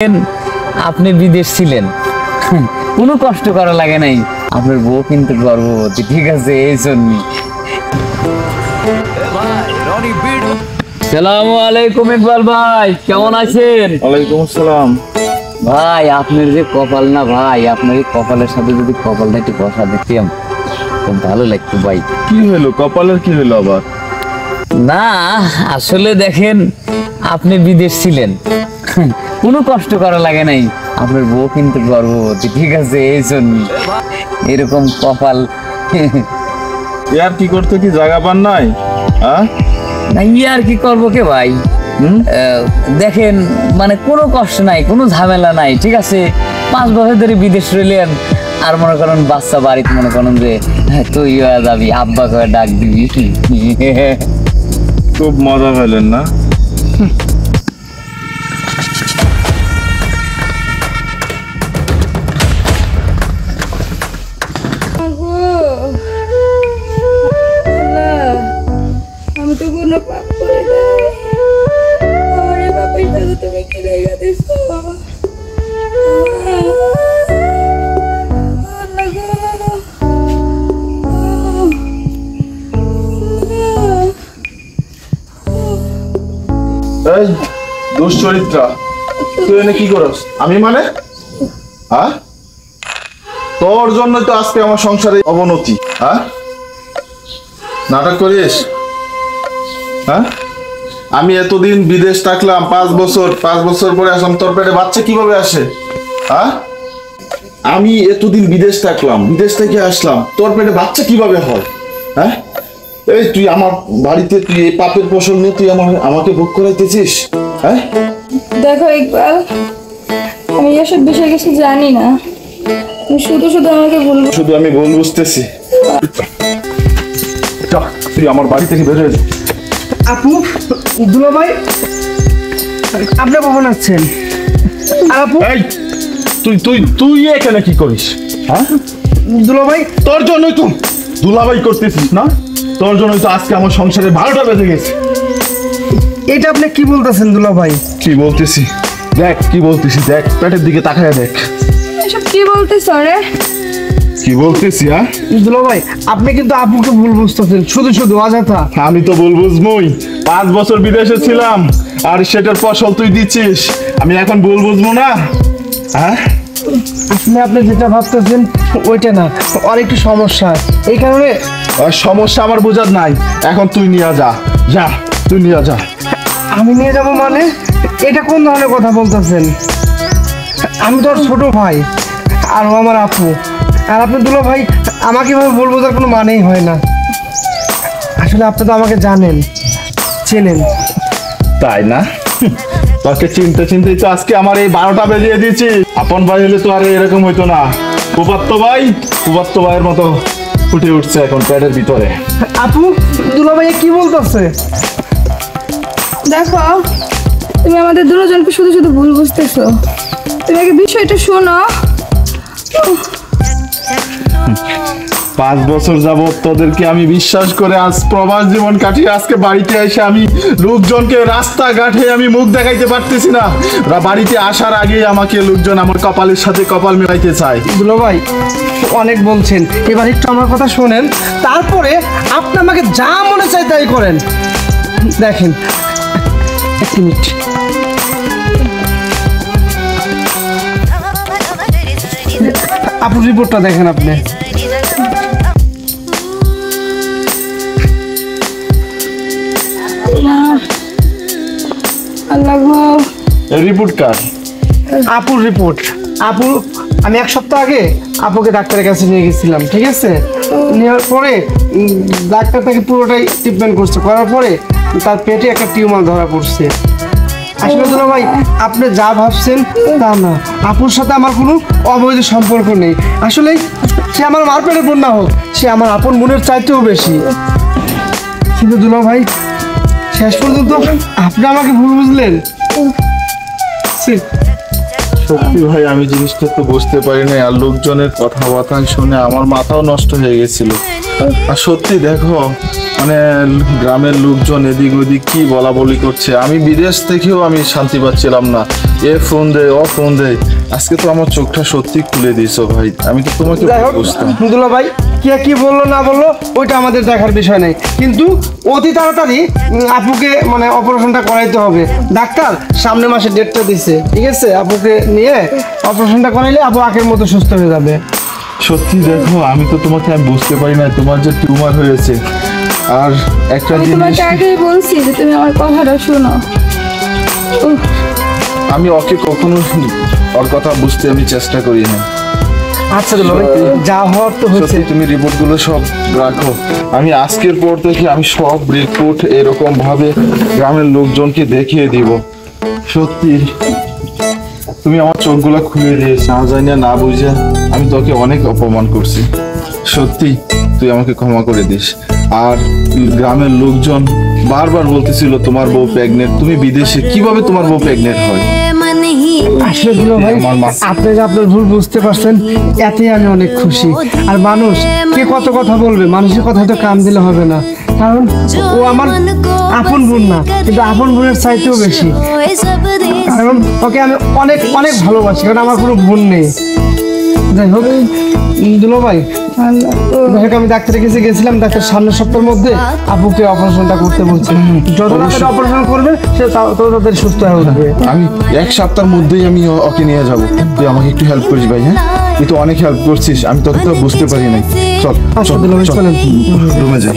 আপনি বিদেশ ছিলেন, কোনো কষ্ট করা লাগে নাই। আপনার বউ কিন্তু গর্ভবতী, ঠিক আছে? এই জন্য। সালামু আলাইকুম ইকবাল ভাই, কেমন আছেন? ওয়ালাইকুম আসসালাম। ভাই আপনার যে কপাল না ভাই, আপনার এই কপালের সাথে যদি কপালটা একটু কষা দেখতাম খুব ভালো লাগতো ভাই। কি হলো, কপালের কি হলো আবার? না আসলে দেখেন, আপনি বিদেশ ছিলেন, কোনো কষ্ট করা লাগে নাই। আপনার বউ কিন্তু গর্ভবতী, ঠিক আছে? এই জন্য এরকম কপাল। ইয়ার কি করতে কি জায়গা পান নাই? না আর কি করবো কে ভাই, দেখেন মানে কোনো কষ্ট নাই, কোনো ঝামেলা নাই, ঠিক আছে? 5 বছর ধরে বিদেশ রইলেন, আর মনে করেন বাচ্চা বাড়িতে মনে করেন যে তুই যাবি, আব্বা করে ডাক দিবি। খুব মজা পেলেন না? আমি তো কোনো পাপ করি নাই, আমার এই পাপের সাথে তুমি কি লেগে দিছো? এই দুশ্চরিত্রা, তুই এনে কি করস? আমি মানে তোর জন্য তো আজকে আমার সংসারে অবনতি। নাটক করিস? আমি এতদিন বিদেশ থাকলাম, 5 বছর পরে আসলাম, তোর পেটে বাচ্চা কিভাবে আসে? আমি এতদিন বিদেশ থাকলাম, বিদেশ থেকে আসলাম, তোর পেটে বাচ্চা কিভাবে হয়? এই তুই আমার বাড়িতে, তুই এই পাপের ফসল নিয়ে তুই আমাকে ভোগ করাইতেছিস? দেখো ইকবাল, আমি এসব বিষয়ে কিছু জানি না, শুধু আমাকে বলবো। শুধু আমি ভুল বুঝতেছি। তুই আমার বাড়ি থেকে বের হয়ে যা। আপু, দুলা ভাই, আপনি কখন আসছেন? আপু, এই তুই তুই তুই এখানে কি করিস? দুলা ভাই, তোর জন্যই তো দুলাভাই করতেছিস না? তোর জন্যই তো আজকে আমার সংসারে 12টা বেজে গেছে। এটা আপনি কি বলতেছেন দুলা ভাই? কি বলতেছি দেখ, কি বলতেছি দেখ, পেটের দিকে তাকায় দেখ। এসব কি বলতেছ রে? কি বলতেছি? দুলা ভাই, আপনি কিন্তু আপুকে ভুল বুঝতেছেন, শুধু অযথা। আমি তো ভুল বুঝবই, 5 বছর বিদেশে ছিলাম, আর সেটার ফসল তুই দিচ্ছিস, আমি এখন ভুল বুঝবো না? আপনি যেটা ভাবতেছেন ওইটা না, আর একটু সমস্যা, এই কারণে। সমস্যা আমার বোঝার নাই, এখন তুই নিয়ে যা, যা তুই নিয়ে যা। আমি নিয়ে যাব মানে? এটা কোন ধরনের কথা বলতেছেন? আমি তোর ছোট ভাই, আর ও আমার আপু, আর আপনি দুলা ভাই আমাকে এভাবে বলবো, তার কোনো মানেই হয় না। আসলে আপনি তো আমাকে জানেন, চেনেন। তাই না? তোকে চিনতেই তো আজকে আমার এই 12টা বেজিয়ে দিয়েছি। আপন ভাই হলে তো আর এরকম হইতো না। ফুফাত্তো ভাইয়ের মতো ফুটে উঠছে এখন পেটের ভিতরে। আপু, দুলা ভাই কি বলতেছে? দেখো, তুমি আমাদের দুজনকে শুধু ভুল বুঝতেছো। তুমি আগে বিষয়টা শোনো। 5 বছর যাবত তোদেরকে আমি বিশ্বাস করে আজ প্রবাস জীবন কাটিয়ে আজকে বাড়িতে এসে আমি লোকজনকে রাস্তাঘাটে আমি মুখ দেখাইতে পারতেছি না। বাড়িতে আসার আগেই আমাকে লোকজন আমার কপালের সাথে কপাল মেলাইতে চায়। দুলা ভাই অনেক বলছেন, এবার একটু আমার কথা শোনেন, তারপরে আপনি আমাকে যা মনে চায় তাই করেন। দেখেন, 1 মিনিট। আপুর রিপোর্টটা দেখেন আপনি। রিপোর্ট কার? আপুর রিপোর্ট। আপু, আমি 1 সপ্তাহ আগে আপুকে ডাক্তারের কাছে নিয়ে গেছিলাম, ঠিক আছে? নেওয়ার পরে ডাক্তার তাকে পুরোটাই ট্রিটমেন্ট করছে, করার পরে তার পেটে একটা টিউমার ধরা পড়ছে। আসলে দুলা ভাই, আপনি যা ভাবছেন তা না, আপুর সাথে আমার কোনো অবৈধ সম্পর্ক নেই। আসলে সে আমার মার পেটে বোন না হোক, সে আমার আপন বোনের চাইতেও বেশি। কিন্তু দুলা ভাই, শেষ পর্যন্ত আপনি আমাকে ভুল বুঝলেন। সত্যি ভাই, আমি জিনিসটা তো বুঝতে পারি না, আর লোকজনের কথাবার্তা শুনে আমার মাথাও নষ্ট হয়ে গেছিল। আর সত্যি দেখো মানে গ্রামের লোকজন এদিক ওদিক কি বলা বলি করছে, আমি বিদেশ থেকেও আমি শান্তি পাচ্ছিলাম না, এ ফোন দে ও ফোন দে। আজকে তো আমার চোখটা সত্যি খুলে দিয়েছো ভাই, আমি তো তোমাকে যাই হোক বুঝতাম। দুলা ভাই কে কি বললো না বললো ওইটা আমাদের দেখার বিষয় নাই, কিন্তু অতি তাড়াতাড়ি আপুকে মানে অপারেশনটা করাইতে হবে। ডাক্তার সামনে মাসে ডেটটা দিছে, ঠিক আছে? আপুকে নিয়ে অপারেশনটা করাইলে আপু আগের মতো সুস্থ হয়ে যাবে। সত্যি দেখো আমি তো তোমাকে আমি বুঝতে পারি না তোমার যে টিউমার হয়েছে। আর একটা আমি জিনিস তোমাকে আগেই বলছি যে তুমি আমার কথাটা শোনো। উফ, আমি ওকে কখনো ওর কথা বুঝতে আমি চেষ্টা করি না। আচ্ছা দুলা ভাই যা হওয়ার তো হয়েছে। সত্যি তুমি রিপোর্টগুলো সব রাখো, আমি আজকের পর থেকে আমি সব রিপোর্ট এরকম ভাবে গ্রামের লোকজনকে দেখিয়ে দিব। সত্যি তুমি আমার চোখগুলো খুলে দিয়েছো, না জানি না বুঝে আমি তোকে অনেক অপমান করছি। সত্যি তুই আমাকে ক্ষমা করে দিস। আর গ্রামের লোকজন বারবার বলতেছিল তোমার বউ প্রেগনেন্ট, তুমি বিদেশে, কিভাবে তোমার বউ প্রেগনেন্ট হয়? আসলে দুলা ভাই আপনি যে আপনার ভুল বুঝতে পারছেন এতে আমি অনেক খুশি। আর মানুষ কে কত কথা বলবে, মানুষের কথা তো কান দিলে হবে না, কারণ ও আমার আপন বোন না, কিন্তু আপন বোনের চাইতেও বেশি, কারণ ওকে আমি অনেক অনেক ভালোবাসি, কারণ আমার কোনো বোন নেই। যাই হোক দুলা ভাই আল্লাহ, যাই হোক, আমি ডাক্তারের কাছে গেছিলাম, ডাক্তার সামনের সপ্তাহের মধ্যে আপুকে অপারেশনটা করতে বলছে। যত তাড়াতাড়ি অপারেশন করবে সে তত তাড়াতাড়ি সুস্থ হয়ে উঠবে। আমি এক সপ্তাহের মধ্যেই আমি ওকে নিয়ে যাব। তুই আমাকে একটু হেল্প করিস ভাই। হ্যাঁ তুই তো অনেক হেল্প করছিস, আমি তোকে তো বুঝতে পারি নাই। চল আচ্ছা চল দুলা ভাই চল চলেন। রুমে যাই।